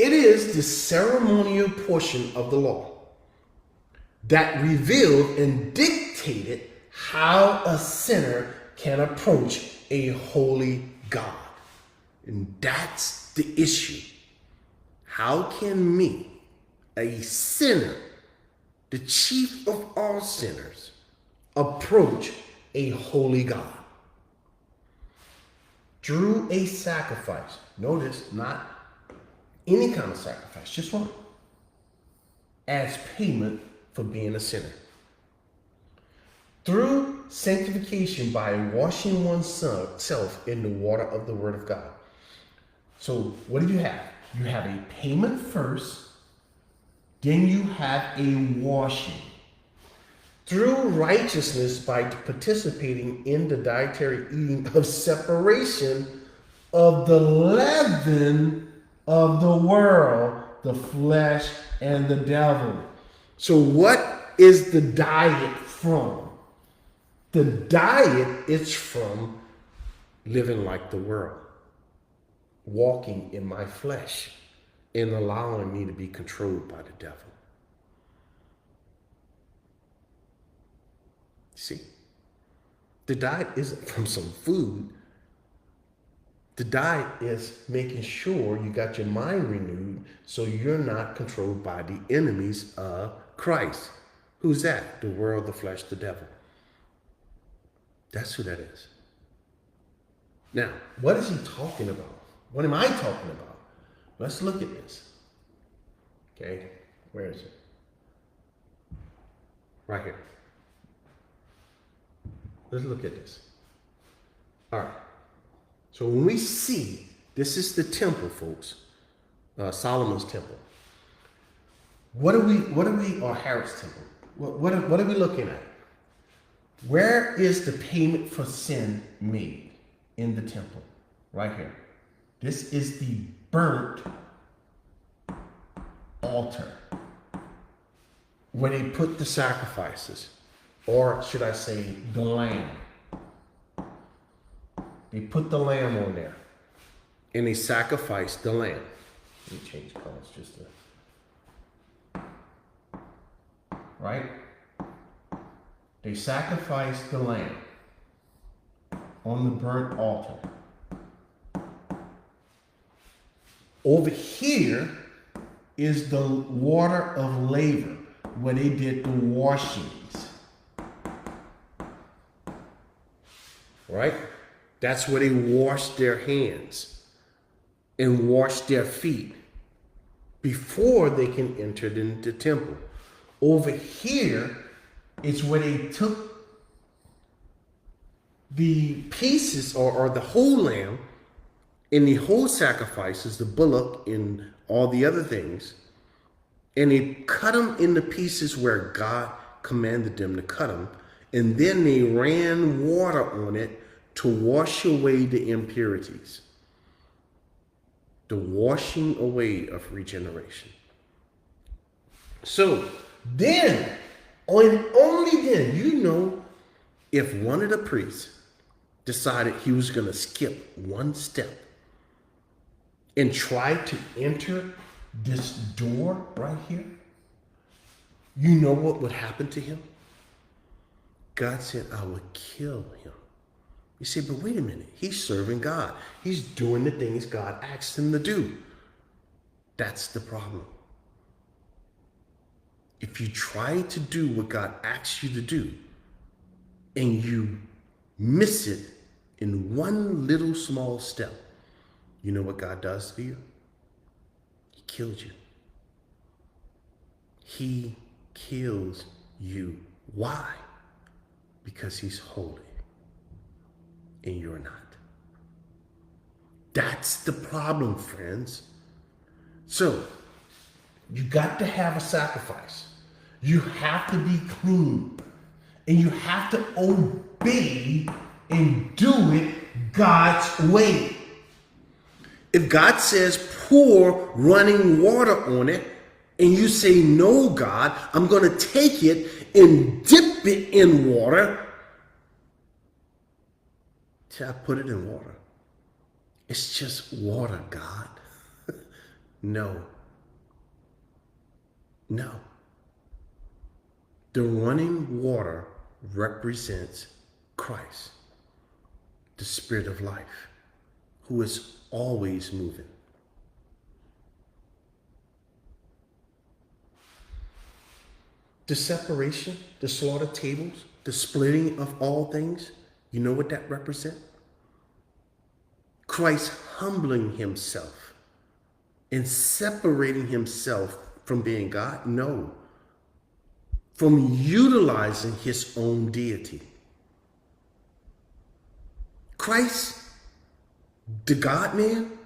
It is the ceremonial portion of the law that revealed and dictated how a sinner can approach a holy God. And that's the issue. How can me, a sinner, the chief of all sinners, approach a holy God? Through a sacrifice. Notice, not any kind of sacrifice, just one. As payment for being a sinner. Through sanctification by washing oneself in the water of the Word of God. So what do you have? You have a payment first, then you have a washing. Through righteousness by participating in the dietary eating of separation of the leaven of the world, the flesh and the devil. So what is the diet from? The diet is from living like the world, walking in my flesh and allowing me to be controlled by the devil. See, the diet isn't from some food. The diet is making sure you got your mind renewed so you're not controlled by the enemies of Christ. Who's that? The world, the flesh, the devil. That's who that is. Now, what is he talking about? What am I talking about? Let's look at this. Okay, where is it? Right here. Let's look at this. All right. So when we see, this is the temple, folks, Solomon's temple. Or Herod's temple. What are we looking at? Where is the payment for sin made? In the temple, right here. This is the burnt altar, where they put the sacrifices, or should I say the lamb. They put the lamb on there, and they sacrificed the lamb. Let me change colors just to, right? They sacrificed the lamb on the burnt altar. Over here is the water of laver, where they did the washings. Right? That's where they washed their hands and washed their feet before they can enter into the temple. Over here is where they took the pieces or the whole lamb and the whole sacrifices, the bullock and all the other things, and they cut them into pieces where God commanded them to cut them, and then they ran water on it to wash away the impurities. The washing away of regeneration. So then, and only then, if one of the priests decided he was going to skip one step and try to enter this door right here, you know what would happen to him? God said, I would kill him. You say, but wait a minute. He's serving God. He's doing the things God asked him to do. That's the problem. If you try to do what God asks you to do and you miss it in one little small step, you know what God does for you? He kills you. He kills you. Why? Because he's holy and you're not. That's the problem, friends. So, you got to have a sacrifice. You have to be clean. And you have to obey and do it God's way. If God says pour running water on it, and you say, no, God, I'm going to take it and dip it in water, till I put it in water. It's just water, God. No. No. The running water represents Christ, the Spirit of life, who is always moving. The separation, the slaughter tables, the splitting of all things, you know what that represents? Christ humbling himself and separating himself from being God? No. From utilizing his own deity. Christ, the God-man,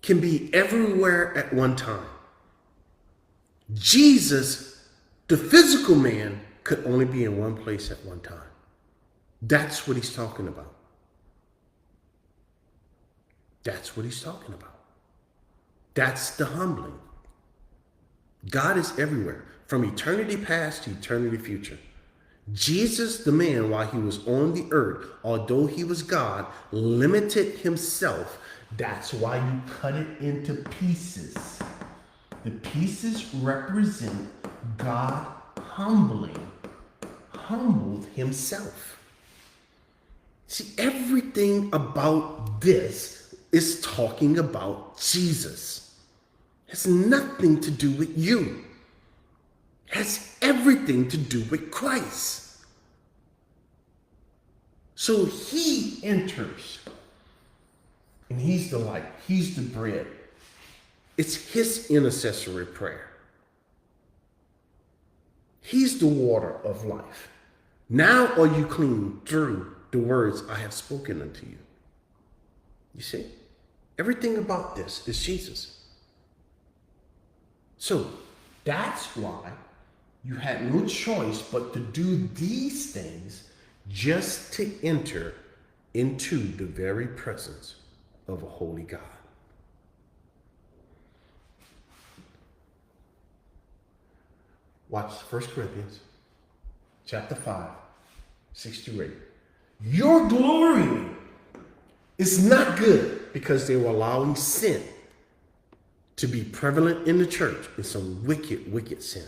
can be everywhere at one time. Jesus, the physical man, could only be in one place at one time. That's what he's talking about. That's what he's talking about. That's the humbling. God is everywhere, from eternity past to eternity future. Jesus, the man, while he was on the earth, although he was God, limited himself. That's why you cut it into pieces. The pieces represent God humbled himself. See, everything about this is talking about Jesus. It has nothing to do with you. It has everything to do with Christ. So he enters, and he's the light, he's the bread. It's his intercessory prayer. He's the water of life. Now are you clean through the words I have spoken unto you. You see? Everything about this is Jesus. So that's why you had no choice but to do these things just to enter into the very presence of a holy God. Watch 1 Corinthians chapter 5, 6-8. Your glory is not good because they were allowing sin to be prevalent in the church in some wicked, wicked sin.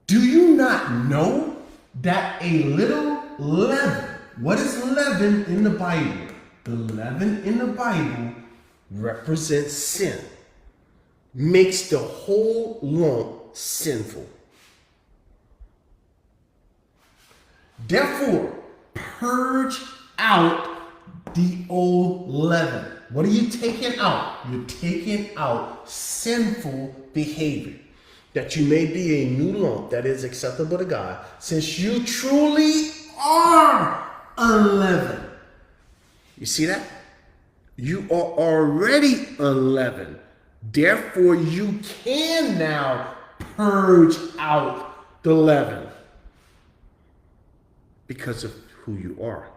Do you not know that a little leaven, what is leaven in the Bible? The leaven in the Bible represents sin, makes the whole lump sinful. Therefore, purge out the old leaven. What are you taking out? You're taking out sinful behavior, that you may be a new lump that is acceptable to God, since you truly are unleavened. You see that? You are already unleavened. Therefore, you can now purge out the leaven because of who you are.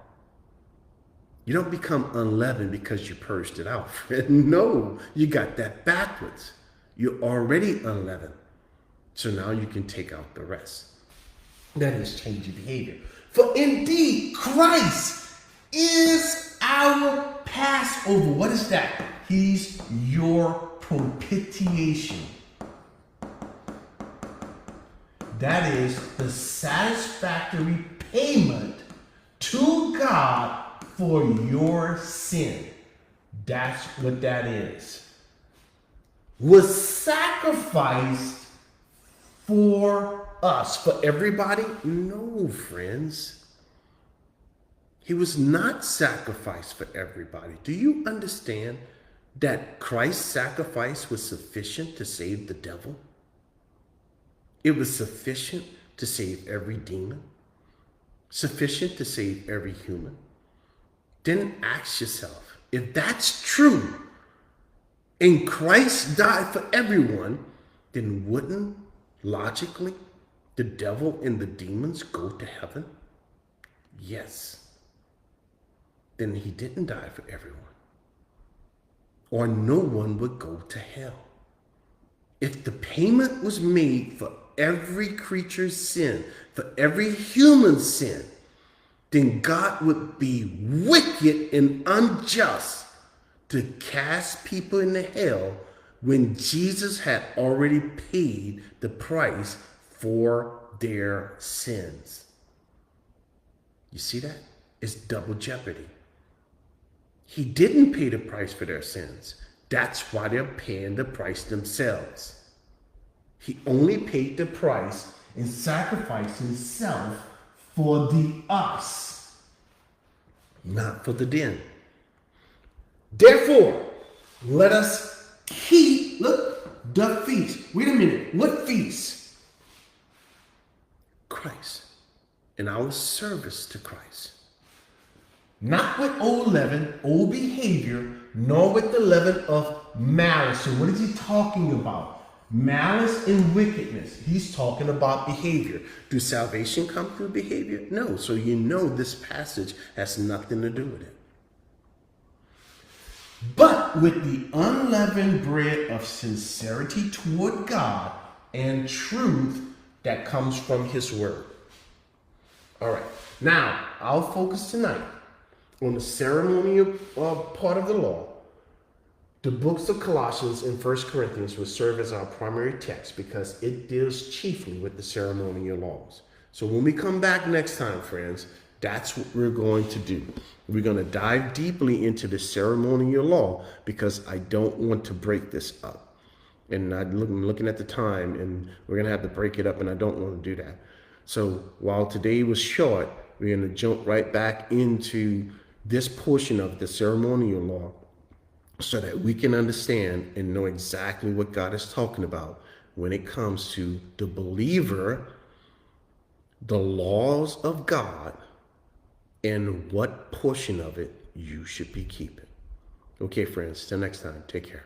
You don't become unleavened because you purged it out, friend. No, you got that backwards. You're already unleavened. So now you can take out the rest. That is change your behavior. For indeed, Christ is our Passover. What is that? He's your propitiation. That is the satisfactory payment to God for your sin. That's what that is. Was sacrificed for us. For everybody? No, friends. He was not sacrificed for everybody. Do you understand that Christ's sacrifice was sufficient to save the devil? It was sufficient to save every demon, sufficient to save every human. Then ask yourself, if that's true, and Christ died for everyone, then wouldn't, logically, the devil and the demons go to heaven? Yes. Then he didn't die for everyone, or no one would go to hell. If the payment was made for every creature's sin, for every human sin, then God would be wicked and unjust to cast people into hell when Jesus had already paid the price for their sins. You see that? It's double jeopardy. He didn't pay the price for their sins. That's why they're paying the price themselves. He only paid the price and sacrificed himself for the us, not for the them. Therefore, let us keep, look, the feast. Wait a minute, what feast? Christ, in our service to Christ. Not with old leaven, old behavior, nor with the leaven of malice. So what is he talking about? Malice and wickedness. He's talking about behavior. Does salvation come through behavior? No. So you know this passage has nothing to do with it. But with the unleavened bread of sincerity toward God and truth that comes from his word. All right. Now, I'll focus tonight on the ceremonial part of the law. The books of Colossians and 1 Corinthians will serve as our primary text because it deals chiefly with the ceremonial laws. So when we come back next time, friends, that's what we're going to do. We're going to dive deeply into the ceremonial law because I don't want to break this up. And I'm looking at the time, and we're going to have to break it up, and I don't want to do that. So while today was short, we're going to jump right back into this portion of the ceremonial law so that we can understand and know exactly what God is talking about when it comes to the believer, the laws of God, and what portion of it you should be keeping. Okay, friends, till next time, take care.